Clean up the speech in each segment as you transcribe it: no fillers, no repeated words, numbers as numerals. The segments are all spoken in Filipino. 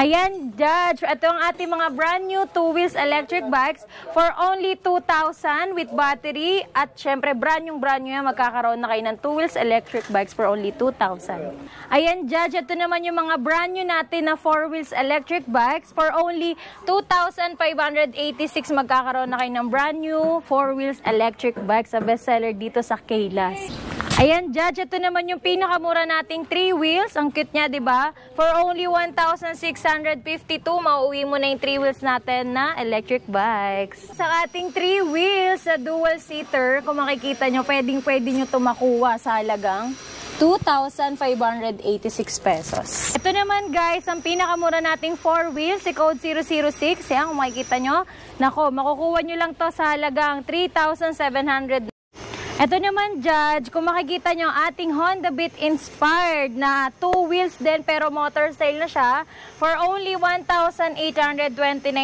Ayan, Judge. Ito ang ating mga brand new two wheels electric bikes for only 2,000 with battery. At syempre, brand new yan. Magkakaroon na kayo ng two wheels electric bikes for only 2,000. Ayan, Judge. Ito naman yung mga brand new natin na four wheels electric bikes for only 2,586. Magkakaroon na kayo ng brand new four wheels electric bikes sa bestseller dito sa Kaylas. Ayan, Judge, ito naman yung pinakamura nating 3 wheels. Ang cute niya, di ba? For only 1,652, mauuwi mo na yung 3 wheels natin na electric bikes. Sa ating 3 wheels na dual-seater, kung makikita nyo, pwede nyo ito makuha sa halagang 2,586 pesos. Ito naman, guys, ang pinakamura nating 4 wheels, si Code 006. Yan, kung makikita nyo, nako, makukuha nyo lang to sa halagang 3,700. Ito naman, Judge, kung makikita nyo ating Honda Beat inspired na 2 wheels din pero motor style na siya, for only 1,829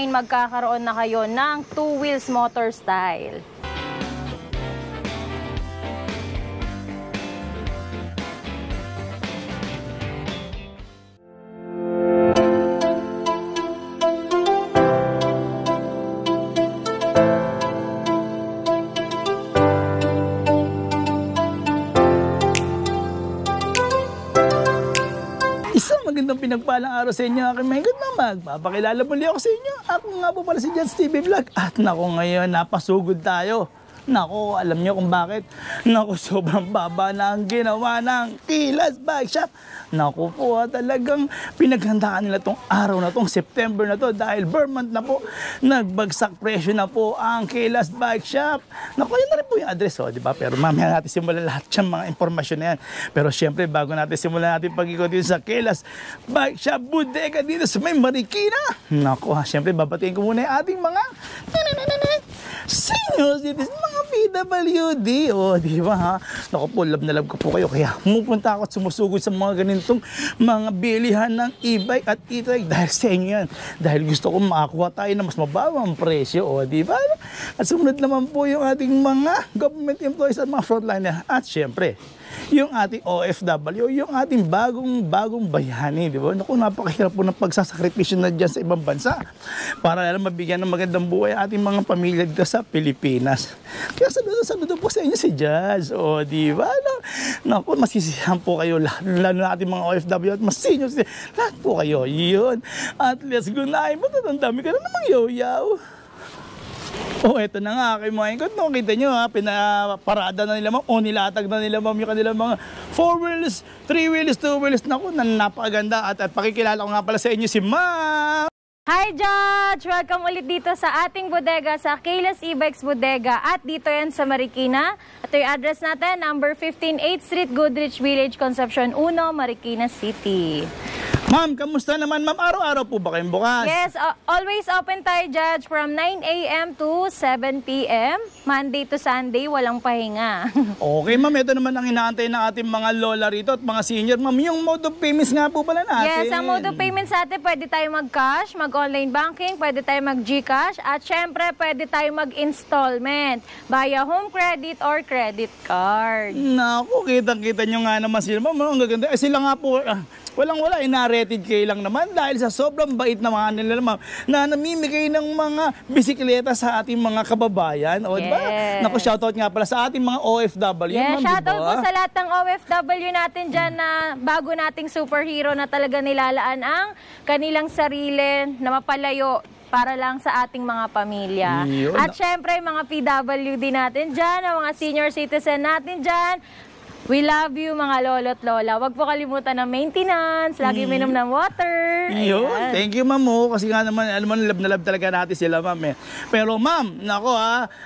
magkakaroon na kayo ng 2 wheels motor style. Magandang pinagpalang araw sa inyo, aking mga good na magpapakilala muli ako sa inyo. Ako nga po pala si Jans TV Vlog. At nako, ngayon napasugod tayo. Nako, alam nyo kung bakit? Nako, sobrang baba na ang ginawa ng Kaylas Bike Shop. Nako po, talagang pinaghandaan nila tong araw na tong September na to dahil Vermont na po. Nagbagsak presyo na po ang Kaylas Bike Shop. Nako, yun na rin po yung address, di ba? Pero mamaya natin simulan lahat yung mga impormasyon na yan. Pero syempre, bago natin simulan natin pag-ikot dito sa Kaylas Bike Shop Bodega dito sa may Marikina. Nako, syempre, babatiin ko muna yung ating mga senior citizens, mga PWD, di ba ha? Naku po, love na love ko po kayo, kaya pumunta ako at sumusugod sa mga ganitong mga bilihan ng e-bike at e-trike dahil sa inyo yan. Dahil gusto ko makakuha tayo na mas mababang presyo, di ba? At sumunod naman po yung ating mga government employees at mga frontliner. At syempre, yung ating OFW, yung ating bagong bayani, di ba? Naku, napakahirap po ng pagsasakripisyo na dyan sa ibang bansa para lang mabigyan ng magandang buhay ating mga pamilya dito sa Pilipinas. Kaya saludo po sa inyo si Judge, di ba? Naku, masisiyahan po kayo, lalo na ating mga OFW at mas senior, lahat po kayo, yun. At let's go na, ang dami ka na namang yaw-yaw. Eto na nga, kay mga ingkot, no, kita nyo ha, pinaparada na nila ma'am, nilatag na nila ma'am yung kanilang mga 4 wheels, 3 wheels, 2 wheels, naku, napakaganda at pakikilala ko nga pala sa inyo si Ma'am. Hi, Judge! Welcome ulit dito sa ating bodega sa Kaylas E-Bikes Bodega at dito yan sa Marikina. Ito yung address natin, number 15 8th Street, Goodrich Village, Concepcion 1, Marikina City. Ma'am, kamusta naman ma'am? Araw-araw po ba kayong bukas? Yes, always open tayo, Judge, from 9 a.m. to 7 p.m. Monday to Sunday, walang pahinga. Okay, ma'am, ito naman ang inaantay ng ating mga lola rito at mga senior. Ma'am, yung mode of payments nga po pala natin. Yes, ang mode of payments natin, pwede tayo mag-cash, mag-online banking, pwede tayo mag-GCash, at syempre, pwede tayo mag-installment via home credit or credit card. Naku, kitang-kita nyo nga naman sila. Ma'am, ang gaganda. Sila nga po, walang-wala, inareted kayo lang naman dahil sa sobrang bait na mga nila naman na namimigay ng mga bisikleta sa ating mga kababayan. Diba? Naku, shoutout nga pala sa ating mga OFW. Yes, shoutout po sa lahat ng OFW natin dyan na bago nating superhero na talaga nilalaan ang kanilang sarili na mapalayo para lang sa ating mga pamilya. At syempre, mga PWD natin dyan, ang mga senior citizen natin dyan, we love you, mga lolo't lola. Huwag po kalimutan ng maintenance, lagi minom ng water. Yun, thank you ma'am kasi nga naman, alam mo, love na love talaga natin sila ma'am Pero ma'am, nako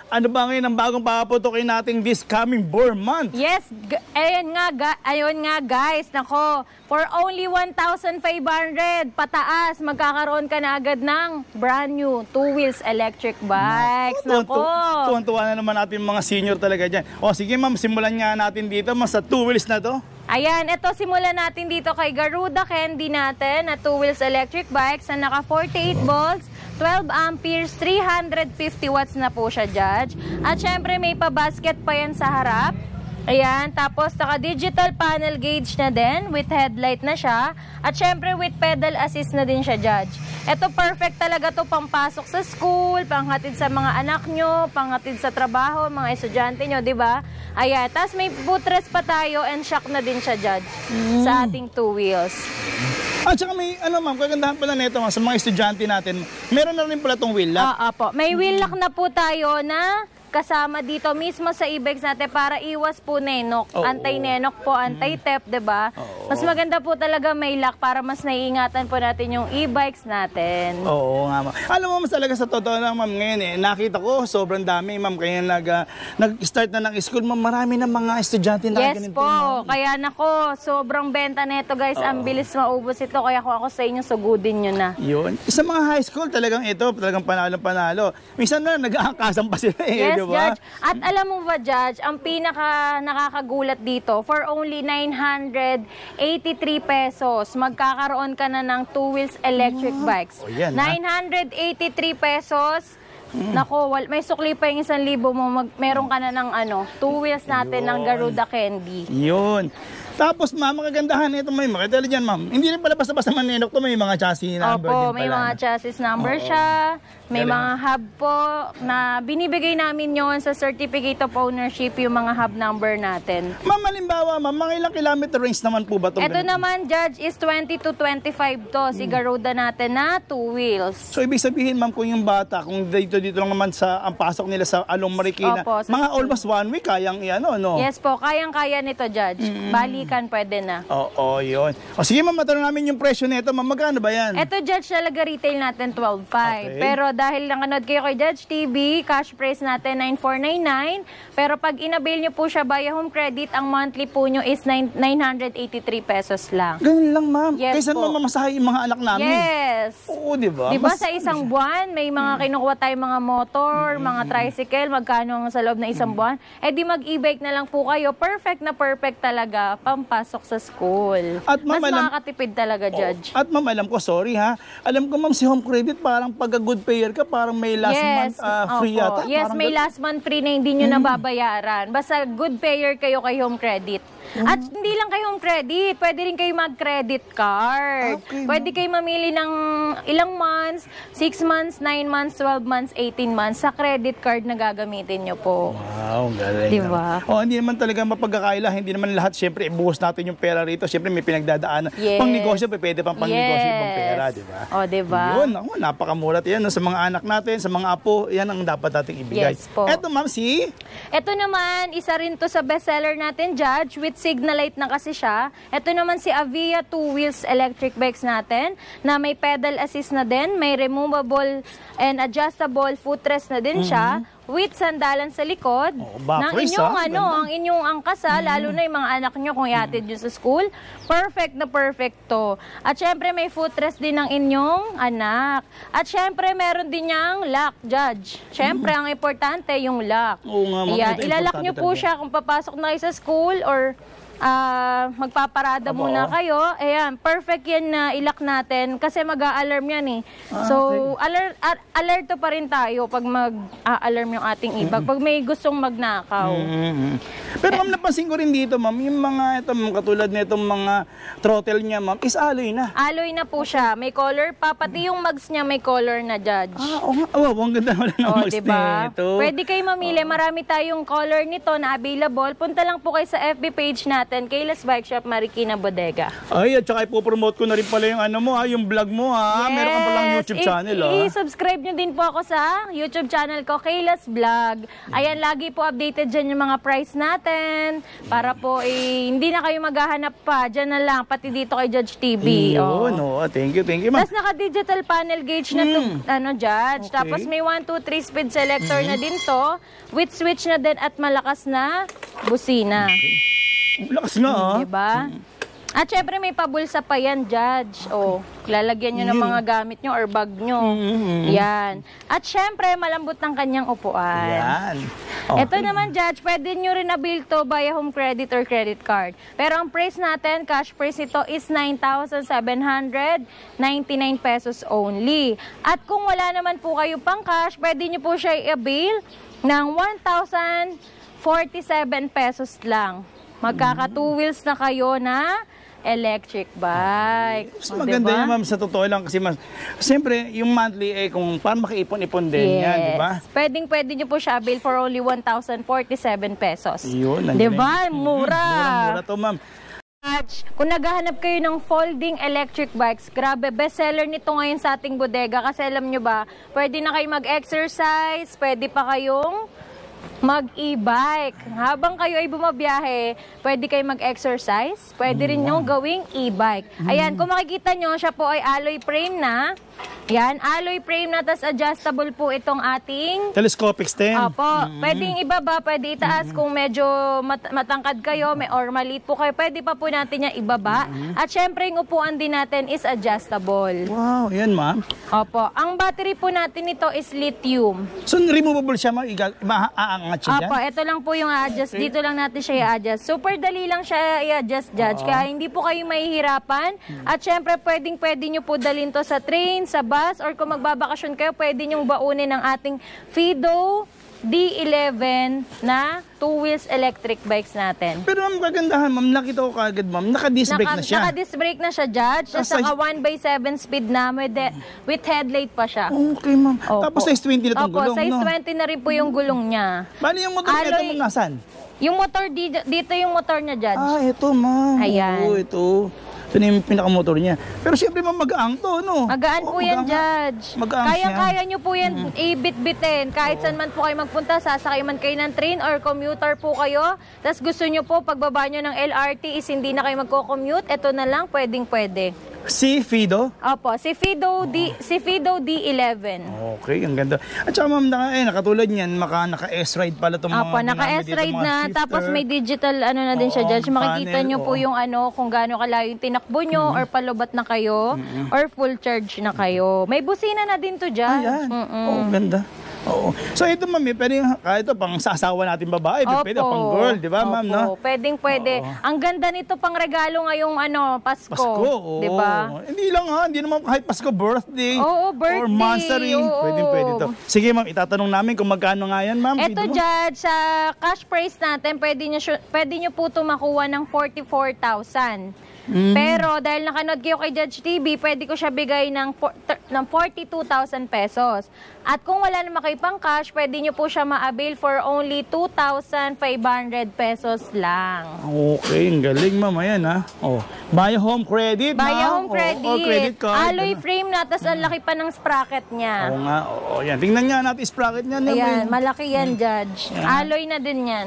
ano ba ngayon ang bagong papaputukin natin this coming month? Yes, ayun nga guys, nako, for only 1,500 pataas, magkakaroon ka na agad ng brand new 2 wheels electric bikes. Nako. Tuwan-tuwa na naman natin mga senior talaga dyan. Sige ma'am, simulan nga natin dito sa 2 wheels na to. Ayan, ito simulan natin dito kay Garuda Candy natin na 2 wheels electric bikes na naka 48 volts, 12 amperes, 350 watts na po siya, Judge. At syempre may pa-basket pa yan sa harap. Ayan, tapos naka-digital panel gauge na din with headlight na siya. At syempre with pedal assist na din siya, Judge. Ito perfect talaga to pampasok sa school, panghatid sa mga anak nyo, panghatid sa trabaho, mga estudyante nyo, di ba? Ayan, tapos may footrest pa tayo and shock na din siya, Judge, sa ating 2 wheels. At saka may, ma'am, kagandahan pala nito, ma'am, sa mga estudyante natin, meron na rin pala itong wheel lock. Po. May wheel lock na po tayo na kasama dito mismo sa e-bikes natin para iwas po nenok. Anti-nenok po, anti-theft, diba? Mas maganda po talaga may lock para mas naiingatan po natin yung e-bikes natin. Oo nga, ma'am. Alam mo, mas talaga sa totoo lang, ma'am, ngayon nakita ko, sobrang dami, ma'am. Kaya nag-start na ng school, ma'am, marami na mga estudyante na ganito. Yes po, kaya nako, sobrang benta nito, guys. Ang bilis maubos ito, kaya kung ako sa inyo, sugudin nyo na. Yun. Sa mga high school, talagang ito, talagang panalo-panalo. Minsan na, nag-aangkasan pa sila Yes, diba? Judge. At alam mo ba, Judge, ang pinaka nakakagulat dito, for only 983 pesos, magkakaroon ka na ng 2 wheels electric bikes. 983 pesos. Nako, may sukli pa yung 1,000 mo, meron ka na ng 2 wheels natin ng Garuda Candy. Yun. Tapos, ma'am, kagandahan nito, may makita dyan, ma'am. Hindi rin pala basta-basta manenok to, may mga chassis number din pala. May mga chassis number siya. May mga hub po na binibigay namin yon sa certificate of ownership, yung mga hub number natin. Ma'am, halimbawa, ma'am, mga ilang kilometer range naman po ba itong Ito naman, Judge, is 20 to 25 to. Si Garuda natin na 2 wheels. So, ibig sabihin, ma'am, kung yung bata, kung dito lang naman ang pasok nila sa Along Marikina, mga almost 1 week, kayang no? Yes po, kayang-kaya nito, Judge. Balikan, pwede na. Oo, yun. O sige, ma'am, matanong namin yung presyo nito, ma'am, magkano ba yan? Ito, Judge, talaga retail natin 12.5. Pero dahil nakanood kayo kay Judge TV, cash price natin 9,499. Pero pag inabail nyo po siya via home credit, ang monthly po nyo is 983 pesos lang. Ganun lang, ma'am. Yes, kaysa mamasahe yung mga anak namin. Yes. Oo, di ba? Di ba sa isang buwan, may mga kinukuha tayong mga motor, mga tricycle, magkano ang sa loob ng isang buwan? Eh di mag-e-bike na lang po kayo. Perfect na perfect talaga, pampasok sa school. At ma'am, mas makakatipid talaga, Judge. At ma'am, alam ko, sorry ha, alam ko, ma'am, si home credit parang pag good payer ka, parang may last month free yata. Yes, may last month free na hindi nyo nababayaran. Basta good payer kayo kay home credit. At hindi lang kayo home credit, pwede rin kayo mag-credit card. Pwede kayo mamili ng ilang months, 6 months, 9 months, 12 months, 18 months sa credit card na gagamitin nyo po. Wow, galing. Diba? Hindi naman talaga mapagkakaila, hindi naman lahat, syempre, ibuhos natin yung pera rito. Syempre, may pinagdadaanan. Pang negosyo, pwede pang negosyo ibang pera, diba? Diba? Yun, napakamulat yan. Sa mga anak natin, sa mga apo, yan ang dapat nating ibigay. Yes po. Eto, ma'am, Ito naman, isa rin to sa bestseller natin, Judge, with Signalite na kasi siya. Ito naman si Avia 2 wheels electric bikes natin na may pedal assist na din, may removable and adjustable footrest na din siya with sandalan sa likod. Ng inyong ang inyong angkas lalo na yung mga anak nyo kung ihatid nyo sa school. Perfect na perfect to. At syempre may footrest din ng inyong anak. At syempre meron din niyang lock, Judge. Syempre ang importante yung lock. Ilalak nyo po siya kung papasok na kayo sa school or magpaparada muna kayo. Ayan, perfect yan na ilak natin kasi mag-a-alarm yan eh. So, alerto pa rin tayo pag mag-a-alarm yung ating e-bike. Pag may gustong magnakaw. Pero ma'am, napansin ko rin dito, ma'am, yung mga ito, katulad nitong mga throttle niya, ma'am, is alloy na. Alloy na po siya. May color pa. Pati yung mags niya may color na, Judge. Ang ganda wala ng mags nito. Pwede kayo mamili. Marami tayong color nito na available. Punta lang po kayo sa FB page natin, Kayla's Bike Shop, Marikina Bodega. At saka ipopromote ko na rin pala yung yung vlog mo Yes. Meron ka palang YouTube channel I-subscribe nyo din po ako sa YouTube channel ko, Kayla's Vlog. Ayan, lagi po updated dyan yung mga price natin. Para po hindi na kayo maghahanap pa. Dyan na lang, pati dito kay Judge TV. Thank you, ma'am. Tapos naka-digital panel gauge na to, Judge. Tapos may 1, 2, 3 speed selector na din to. With switch na din at malakas na busina. Lakas nga Diba? At syempre may pabulsa pa yan, Judge. Lalagyan nyo ng mga gamit nyo or bag nyo. Yan. At syempre, malambot ng kanyang upuan. Yan. Ito naman, Judge, pwede nyo rin na-bill to via home credit or credit card. Pero ang price natin, cash price ito is 9,799 pesos only. At kung wala naman po kayo pang cash, pwede nyo po siya i-bill ng 1,499 47 pesos lang. Magkaka 2 wheels na kayo na electric bike. Mas maganda yan, ma'am, sa totoo lang kasi siyempre, yung monthly kung paano makiipon-ipon din yan, di ba? Pwede nyo po siya avail for only 1,047 pesos. Yun, di ba? Mura. Mura to, ma'am. Kung naghahanap kayo ng folding electric bikes, grabe, bestseller nito ngayon sa ating bodega kasi alam nyo ba, pwede na kayo mag-exercise, pwede pa kayong mag-e-bike. Habang kayo ay bumabiyahe, pwede kayo mag-exercise, pwede rin nyo gawing e-bike. Ayan, kung makikita nyo, siya po ay alloy frame na. Yan, alloy frame na, tas adjustable po itong ating telescopic stand. Opo, pwedeng ibaba, pwede itaas kung medyo matangkad kayo or maliit po kayo, pwede pa po natin niya ibaba. At syempre, yung upuan din natin is adjustable. Wow, yan, ma'am. Opo, ang battery po natin ito is lithium. So, removable siya, ma'am? Maaangat siya dyan? Opo, ito lang po yung adjust. Dito lang natin siya i-adjust. Super dali lang siya i-adjust, Judge. Kaya hindi po kayo mahihirapan. At syempre, pwede nyo po dalhin to sa train, sa bus, or kung magbabakasyon kayo, pwede nyong baunin ng ating Fido D11 na 2 wheels electric bikes natin. Pero ma'am, kagandahan, ma'am, nakita ko kagad, ma'am, naka-disc brake na siya. Naka-disc brake na siya, Judge. Saka 1/7 speed na with headlight pa siya. Okay, ma'am. Tapos size 20 na itong gulong, size no? 20 na rin po yung gulong niya. Bali yung motor nito mo nasan? Yung motor, dito yung motor niya, Judge. Ito, ma'am. Ayan. Oo, ito. Ito na yung pinakamotor niya. Pero siyempre, ma'am, magaan to, no? Magaan po yan, Judge. Kaya nyo po yan ibit-bitin. Kahit saan man po kayo magpunta, sasakay man kayo ng train or commuter po kayo. Tapos gusto nyo po, pagbaba nyo ng LRT is hindi na kayo magko-commute. Ito na lang, pwedeng-pwede. Si Fido? Opo, si Fido D11. Okay, ang ganda. At saka ma'am, nakatulad niyan, naka-S-Ride pala itong mga Opo, naka-S-Ride na, tapos may digital na din siya, Judge. Makikita nyo po yung kung gaano kalayo yung tinakbo nyo or palubat na kayo or full charge na kayo. May busina na din to, Judge. Ayan. Oo, ganda. Oo. So ito, ma'am, kahit ito pang sasawa natin babae, pwede pang girl, di ba, ma'am, no? Pwedeng-pwede. Ang ganda nito pang regalo ngayong Pasko. Pasko, di ba? Hindi lang hindi naman kahit Pasko, birthday. Birthday. Or monthsary. Pwede ito. Sige, ma'am, itatanong namin kung magkano nga yan, ma'am. Ito, Judge, sa cash price natin, pwede nyo po ito makuha ng 44,000. Pero dahil nakanood kayo kay Judge TV, pwede ko siya bigay ng 42,000 pesos. At kung wala naman kayo pang cash, pwede nyo po siya ma-avail for only 2,500 pesos lang. Okay, ang galing, ma'am. Ayan, ha. Buy home credit, ma'am. Buy home credit. Or credit card. Alloy frame na, tas ang laki pa ng sprocket niya. Oo nga. Yan. Tingnan nga natin sprocket niya. Ayan, malaki yan, Judge. Alloy na din yan.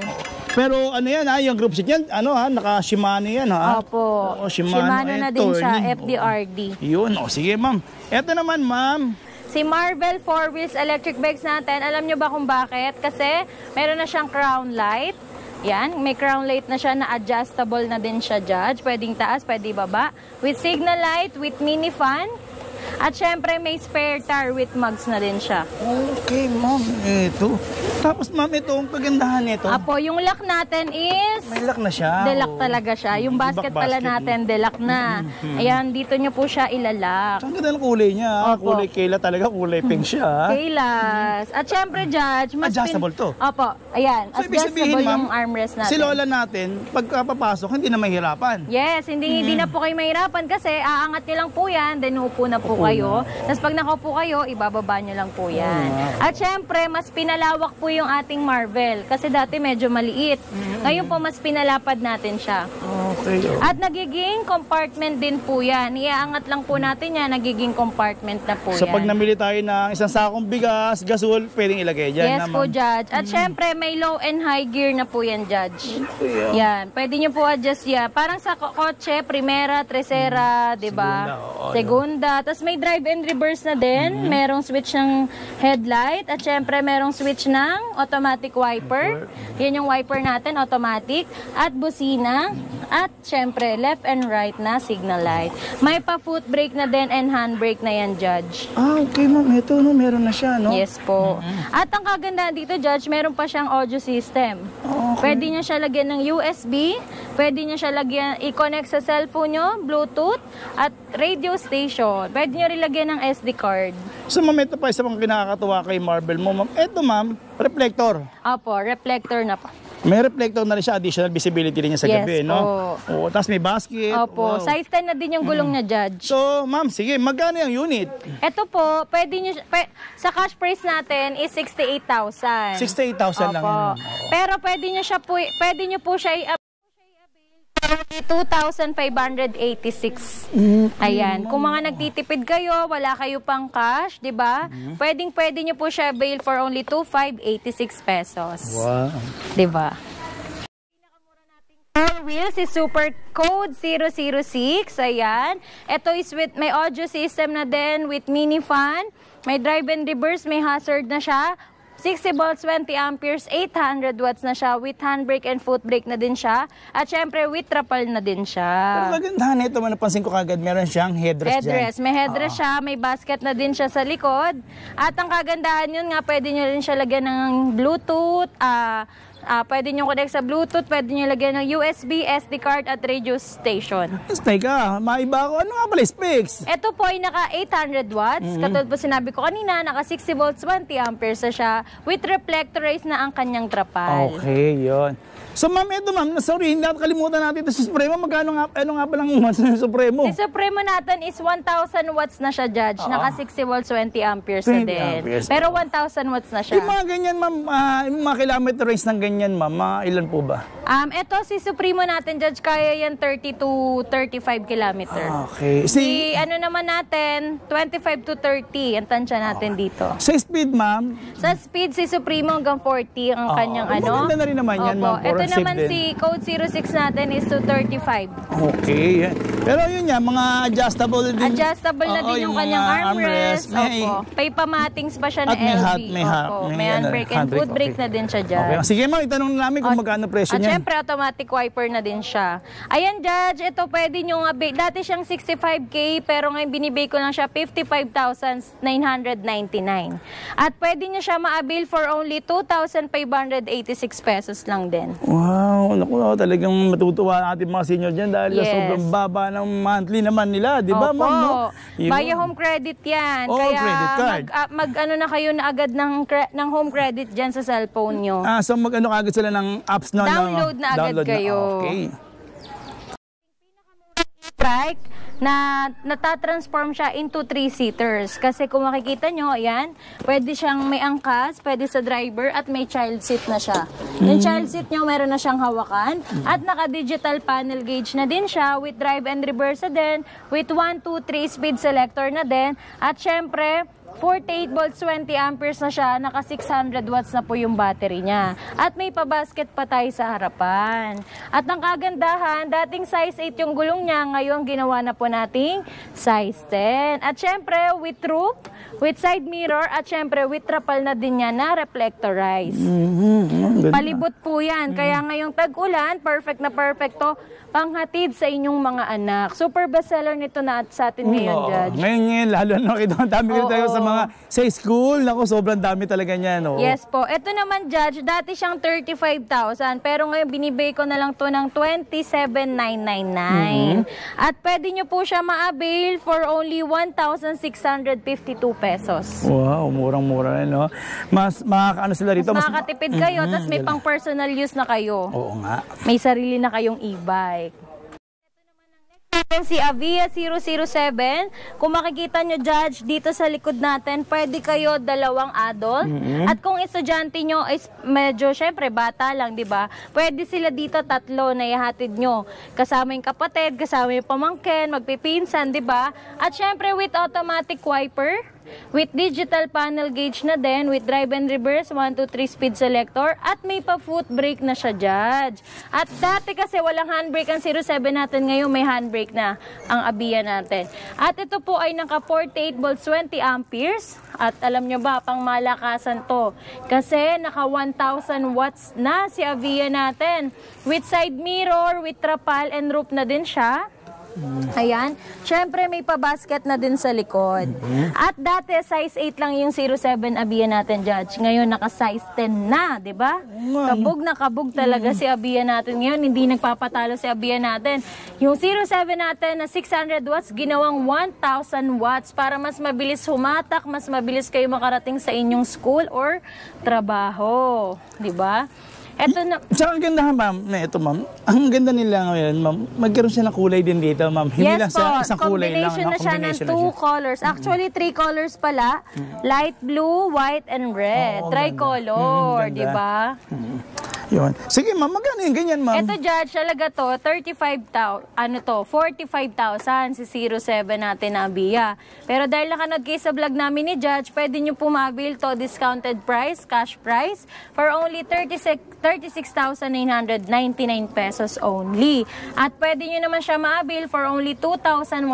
Pero ano yan, yung group set yan, naka-Shimano yan, ha? Opo. Shimano na din siya, FDRD. Yun, sige, ma'am. Eto naman, ma'am. Si Marvel 4 wheels electric bikes natin, alam nyo ba kung bakit? Kasi meron na siyang crown light. Yan, may crown light na siya na adjustable na din siya, Judge. Pwedeng taas, pwede baba. With signal light, with mini fan. At syempre may spare tire with mugs na din siya. Okay, ma'am. Ito. Tapos, ma'am, ito ang kagandahan nito. Apo, yung lock natin is... May lock na siya. Delock talaga siya. Yung basket pala natin, delock na. Ayan, dito nyo po siya ilalak. Ang ganda ng kulay niya. Opo. Kulay Kayla talaga. Kulay pink siya. Kaylas. At syempre, Judge, adjustable to. Opo. Ayan, So, ibig sabihin, adjustable ma'am, yung armrest natin. si lola natin, pagka papasok, hindi na mahirapan. Yes, hindi na po kayo mahirapan kasi aangat nyo lang po yan, then upo na po kayo. Tapos pag nakaupo kayo, ibababa nyo lang po yan. At syempre, mas pinalawak po yung ating Marvel kasi dati medyo maliit. Ngayon po, mas pinalapad natin siya. Okay. At nagiging compartment din po yan. Iaangat lang po natin yan, nagiging compartment na po So yan. pag namili tayo ng isang sakong bigas, gasol, pwedeng ilagay dyan. Yes po, Judge. At syempre, may low and high gear na po yan, Judge. Yeah. Yan. Pwede nyo po adjust yan. Parang sa kotse, primera, tercera, di ba? Segunda. Tapos may drive and reverse na din. Merong switch ng headlight. At syempre, merong switch ng automatic wiper. Yan yung wiper natin, automatic. At busina. At syempre, left and right na signal light. May pa-foot brake na din and handbrake na yan, Judge. Okay, ma'am. Ito, meron na siya, no? Yes po. At ang kagandahan dito, Judge, meron pa siyang audio system. Pwede niya siya lagyan ng USB, pwede niya siya lagyan, i-connect sa cellphone nyo, Bluetooth, at radio station. Pwede niyo rin lagyan ng SD card. So, ma'am, ito pa isa pang kinakatuwa kay Marvel mo, ma'am. Ito, ma'am, reflector. Opo, reflector na pa. May reflector na rin siya, additional visibility rin niya sa Yes gabi, no? Oo, tapos may basket. Opo, size 10 na din yung gulong niya, Judge. So, ma'am, sige, magkano yung unit? Ito po, pwede nyo, sa cash price natin is 68,000. 68,000 lang yun. Pero pwede nyo po siya i-avail 2,586. Ayan. Kung mga nagtitipid kayo, wala kayo pang cash, di ba? Pwede nyo po siya avail for only 2,586 pesos. Wow. Di ba? Four wheels is Super Code 006. Ayan. Ito is with may audio system na din with mini fan. May drive and reverse, may hazard na siya. 60 volts, 20 amperes, 800 watts na siya. With handbrake and foot brake na din siya. At syempre, with trapal na din siya. Pero magandahan nito, napansin ko kagad, meron siyang headrest dyan. May headrest siya, may basket na din siya sa likod. At ang kagandahan yun nga, pwede nyo rin siya lagyan ng Bluetooth, pwede nyo connect sa Bluetooth, pwede nyo lagyan ng USB, SD card at radio station. Teka, maiba ako. Ano nga pala specs? Ito po ay naka 800 watts. Katulad po sinabi ko kanina, naka 60 volts, 20 amperes na siya with reflectorize na ang kanyang trapal. Okay, yon. So ma'am, ito ma'am, sorry, hindi nakalimutan natin ito si Supremo. Magkano nga, ano nga palang watts ng Supremo? Si Supremo natin is 1,000 watts na siya, Judge. Naka 60 volts, 20 amperes na 20 din. amperes. Pero 1,000 watts na siya. Yung mga ganyan ma'am, yung mga kilometer range ng ganyan ma'am, mga ilan po ba? Ito si Supremo natin, Judge, kaya yan 30 to 35 kilometer. Okay. Si ano naman natin, 25 to 30 ang tansya natin dito. Sa speed ma'am? Sa speed, si Supremo hanggang 40 ang kanyang Maganda na rin naman yan ma'am. Ito naman si Code 06 natin is to 35. Okay. Pero yun yan, mga adjustable din. Adjustable na din yung kanyang armrest. May pamatings pa siya na LV. May handbrake and foot brake na din siya dyan. Okay. Sige ma'am, itanong namin kung magkano presyo niyan. At syempre, automatic wiper na din siya. Ayan, Judge, ito pwede nyo nga, dati siyang 65K, pero ngayon binibay ko lang siya 55,999. At pwede nyo siya ma-avail for only 2,586 pesos lang din. Wow, naku, talagang matutuwa ang ating mga senior dyan dahil sobrang baba ng monthly naman nila, di ba ma'am? No? Via home credit yan. Kaya credit card. Mag-ano na kayo na agad ng home credit dyan sa cellphone nyo. So mag-ano agad sila ng apps na download na agad kayo. Okay. Trike na natatransform siya into 3-seaters. Kasi kung makikita nyo, ayan, pwede siyang may angkas, pwede sa driver, at may child seat na siya. Yung child seat nyo, meron na siyang hawakan, at naka-digital panel gauge na din siya, with drive and reverse na din, with 1, 2, 3 speed selector na din, at syempre, 48 volts, 20 amperes na siya, naka 600 watts na po yung battery niya. At may pa-basket pa tayo sa harapan. At ang kagandahan, dating size 8 yung gulong niya, ngayon ginawa na po nating size 10. At syempre, with roof, with side mirror, at syempre, with trapal na din niya na reflectorize. Palibot po yan. Kaya ngayong tag-ulan, perfect na perfecto, panghatid sa inyong mga anak. Super bestseller nito na sa atin ngayon, Judge. Ngayon, lalo na kita ang dami tayo sa mga sa school. Naku, sobrang dami talaga niyan. Yes po. Ito naman, Judge, dati siyang 35,000, pero ngayon binibay ko na lang to ng 27,999. At pwede nyo po siya ma-avail for only 1,652 pesos. Wow, murang-mura na, no? Mas makakaano sila rito. Mas makakatipid kayo, tapos may pang personal use na kayo. Oo nga. May sarili na kayong e-bike. Si Avia 007, kung makikita nyo, Judge, dito sa likod natin, pwede kayo dalawang adult. At kung estudyante nyo is medyo, syempre, bata lang, di ba? Pwede sila dito tatlo na ihatid nyo. Kasama yung kapatid, kasama yung pamangkin, magpipinsan, di ba? At syempre, with automatic wiper, with digital panel gauge na din, with drive and reverse, 1, 2, 3 speed selector, at may pa-foot brake na siya, Judge. At dati kasi walang handbrake ang 07 natin, ngayon may handbrake na ang Avia natin. At ito po ay naka 48 volts, 20 amperes. At alam nyo ba, pang malakasan to. Kasi naka 1,000 watts na si Avia natin. With side mirror, with trapal and roof na din siya. Ayan. Syempre, may pa-basket na din sa likod. At dati, size 8 lang yung 07 Avia natin, Judge. Ngayon, naka-size 10 na, di ba? Kabog na kabog talaga si Avia natin ngayon. Hindi nagpapatalo si Avia natin. Yung 07 natin na 600 watts, ginawang 1,000 watts para mas mabilis humatak, mas mabilis kayo makarating sa inyong school or trabaho. Di ba? Eto na, Tsaka ang ganda, ma'am, na ito, ma'am. Ang ganda nila ngayon, ma'am. Magkaroon siya ng kulay din dito, ma'am. Hindi lang yes sa po, isang kulay lang. combination na siya ng Combination na 2 siya. colors. Actually, 3 colors pala. Light blue, white, and red. Oo, Tricolor, ganda. di ba? Yun. Sige, ma'am, magkano yung ganyan, ma'am? Ito, Judge, talaga to, 45,000 si 07 natin na Abia. Pero dahil nakanood kayo sa vlog namin ni Judge, pwede nyo pumabil to discounted price, cash price, for only 36,999 pesos only. At pwede nyo naman siya maabil for only 2,138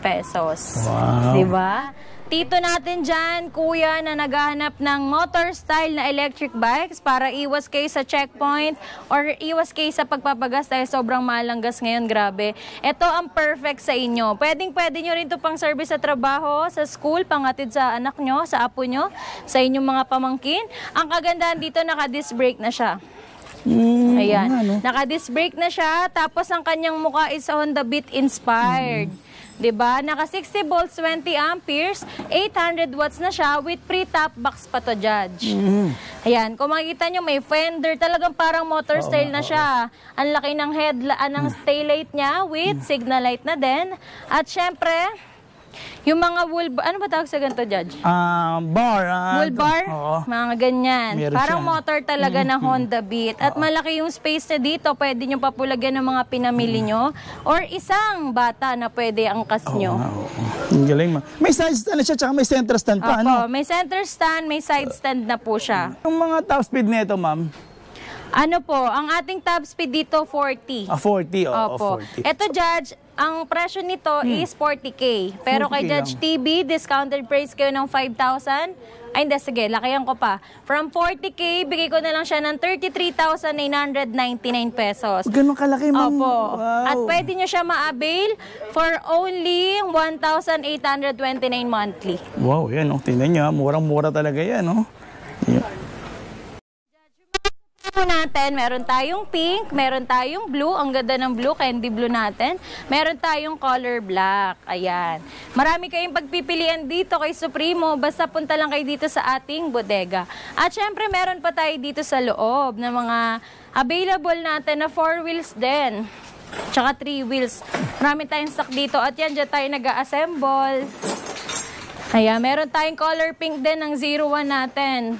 pesos. Wow. Diba? Tito natin dyan, kuya, na naghahanap ng motor style na electric bikes para iwas kayo sa checkpoint or iwas kayo sa pagpapagas dahil sobrang mahal ang gas ngayon, grabe. Ito ang perfect sa inyo. Pwede nyo rin ito pang service sa trabaho, sa school, pangatid sa anak nyo, sa apo nyo, sa inyong mga pamangkin. Ang kagandahan dito, naka-disc brake na siya. Ayan. Naka-disc brake na siya, tapos ang kanyang mukha is Honda Beat inspired. Diba? Naka 60 volts, 20 amperes, 800 watts na siya with pre-top box pa to, Judge. Ayan, kung makikita nyo, may fender, talagang parang motor style na siya. Ang laki ng ng taillight niya with signal light na din. At syempre, yung mga wool bar, ano ba tawag sa ganito, Judge? Bar. Wool bar? Oo. Mga ganyan. Meron Parang siya. motor talaga ng Honda Beat. At malaki yung space na dito. Pwede nyo papulagyan ng mga pinamili nyo. Or isang bata na pwede angkas nyo. Ang galing, ma'am. May side stand na siya, tsaka may center stand pa, ano? May center stand, may side stand na po siya. Yung mga top speed nito, ma'am? Ano po, ang ating top speed dito, 40. 40, Opo. 40. Ito, Judge, ang presyo nito is 40K. Pero 40K kay Judge lang. TV, discounted price kayo ng 5,000. Ay, hindi, sige, lakayan ko pa. From 40K, bigay ko na lang siya ng 33,999 pesos. Ganun kalaki, ma'am. Opo. Wow. At pwede nyo siya ma-avail for only 1,829 monthly. Wow, yan, oh. Tingnan nyo, murang-mura talaga yan, oh. Yeah. Natin, meron tayong pink, meron tayong blue, ang ganda ng blue, candy blue natin. Meron tayong color black, ayan. Marami kayong pagpipilian dito kay Supremo, basta punta lang kayo dito sa ating bodega. At syempre, meron pa tayo dito sa loob ng mga available natin na 4 wheels din. Tsaka 3 wheels. Marami tayong stock dito at yan, dyan tayo nag-assemble. Ayan, meron tayong color pink din ng 01 natin.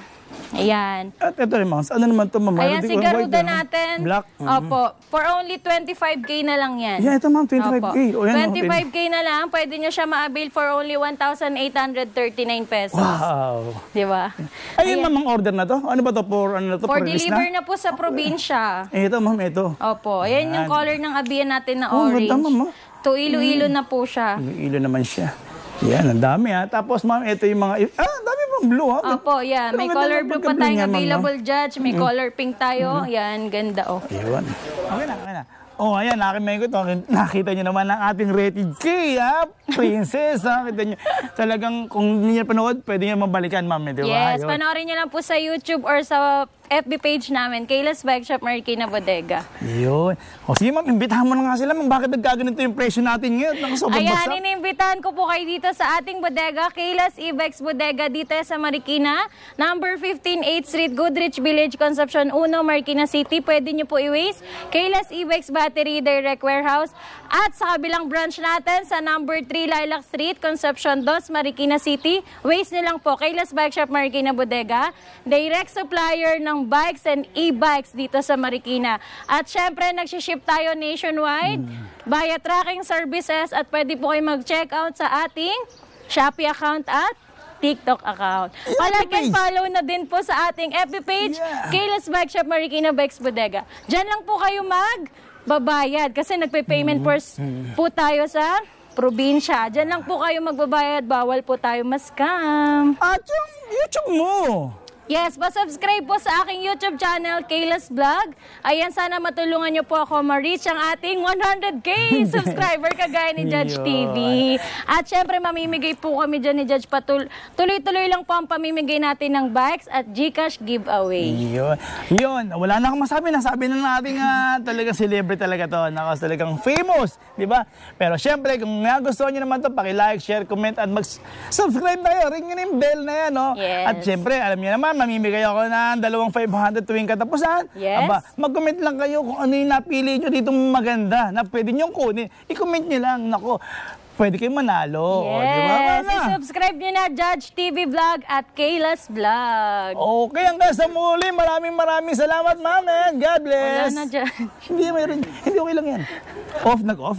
Ayan. At ito rin, ma'am. Ano naman ito, ma'am? Ayan, si Garuda natin. Black. Opo. For only 25K na lang yan. Yeah, ito, ma'am. 25K. Opo. O, yan, 25K na lang. Pwede nyo siya ma-avail for only 1,839 pesos. Wow. Di ba? Ayun, ma'am, ang order na to. Ano ba to? For, ano na to? For release deliver na po sa probinsya. Ito, ma'am. Ito. Opo. Ayan yung color ng abiyan natin na Oh, orange. ganda, ma'am. To ilo-ilo na po siya. Ilo naman siya. Yan, ang dami, ha. Tapos, ma'am, ito yung mga... dami pang blue, ha. Opo, yeah. May Pero color ganda blue ng pa tayong pagka-bling yan, ma'am, no? available, Judge. May color pink tayo. Yan, ganda, oh. Ayun. Okay na, okay na. Oh, ayan, nakakimay ko ito. Nakita niyo naman ang ating rated K, ha? Princess, ha? Kita niyo. Talagang, kung hindi niyo panood, pwede niyo mabalikan, ma'am, di ba? Yes, Ayun. panoorin nyo lang po sa YouTube or sa FB page namin, Kayla's Bike Shop Marikina Bodega. Yun. O sige, ma'am, imbitahan mo na nga sila, ma'am. Bakit nagkaganito yung presyo natin ngayon? Naku, sobrang Ayan, bagsak. inimbitahan ko po kayo dito sa ating bodega, Kayla's E-Bikes Bodega, dito sa Marikina. Number 15, 8th Street, Goodrich Village, Concepcion 1, Marikina City. Pwede nyo po i-waste. Kayla's E-Bikes Battery Direct Warehouse. At sa kabilang branch natin, sa number 3, Lilac Street, Concepcion 2, Marikina City. Waste nyo lang po, Kayla's Bike Shop Marikina Bodega. Direct supplier ng bikes and e-bikes dito sa Marikina. At syempre, nagsiship tayo nationwide via tracking services at pwede po kayo mag-check out sa ating Shopee account at TikTok account. Like and follow na din po sa ating FB page, Kayla's Bike Shop Marikina Bikes Bodega. Diyan lang po kayo magbabayad kasi nagpe-payment first po tayo sa probinsya. Diyan lang po kayo magbabayad, bawal po tayo ma-scam. At yung YouTube mo. Yes, pa-subscribe po sa aking YouTube channel, Kayla's Vlog. Ayan, sana matulungan niyo po ako ma-reach ang ating 100K subscriber kagaya ni Judge TV. At syempre, mamimigay po kami dyan ni Judge tuloy-tuloy lang po ang pamimigay natin ng bikes at GCash giveaway. Yun. Yun. Wala na akong masabi. Nasabi na natin talagang celebrity talaga to. Talagang famous. Di ba? Pero syempre, kung nagustuhan niyo naman to, paki-like, share, comment, at mag-subscribe tayo. Ring nyo na yung bell na yan. No? Yes. At syempre, alam niyo naman, mamimigay ako ng 2,500 tuwing katapusan. Yes. Aba, mag-comment lang kayo kung ano yung napili nyo dito maganda na pwede nyo kunin. I-comment nyo lang. Nako, pwede kayo manalo. Yes. Di ba? I-subscribe nyo na Judge TV Vlog at Kayla's Vlog. Okay, hanggang sa muli. Maraming salamat, ma'am. And God bless. Wala na dyan. Hindi okay lang yan. Nag-off.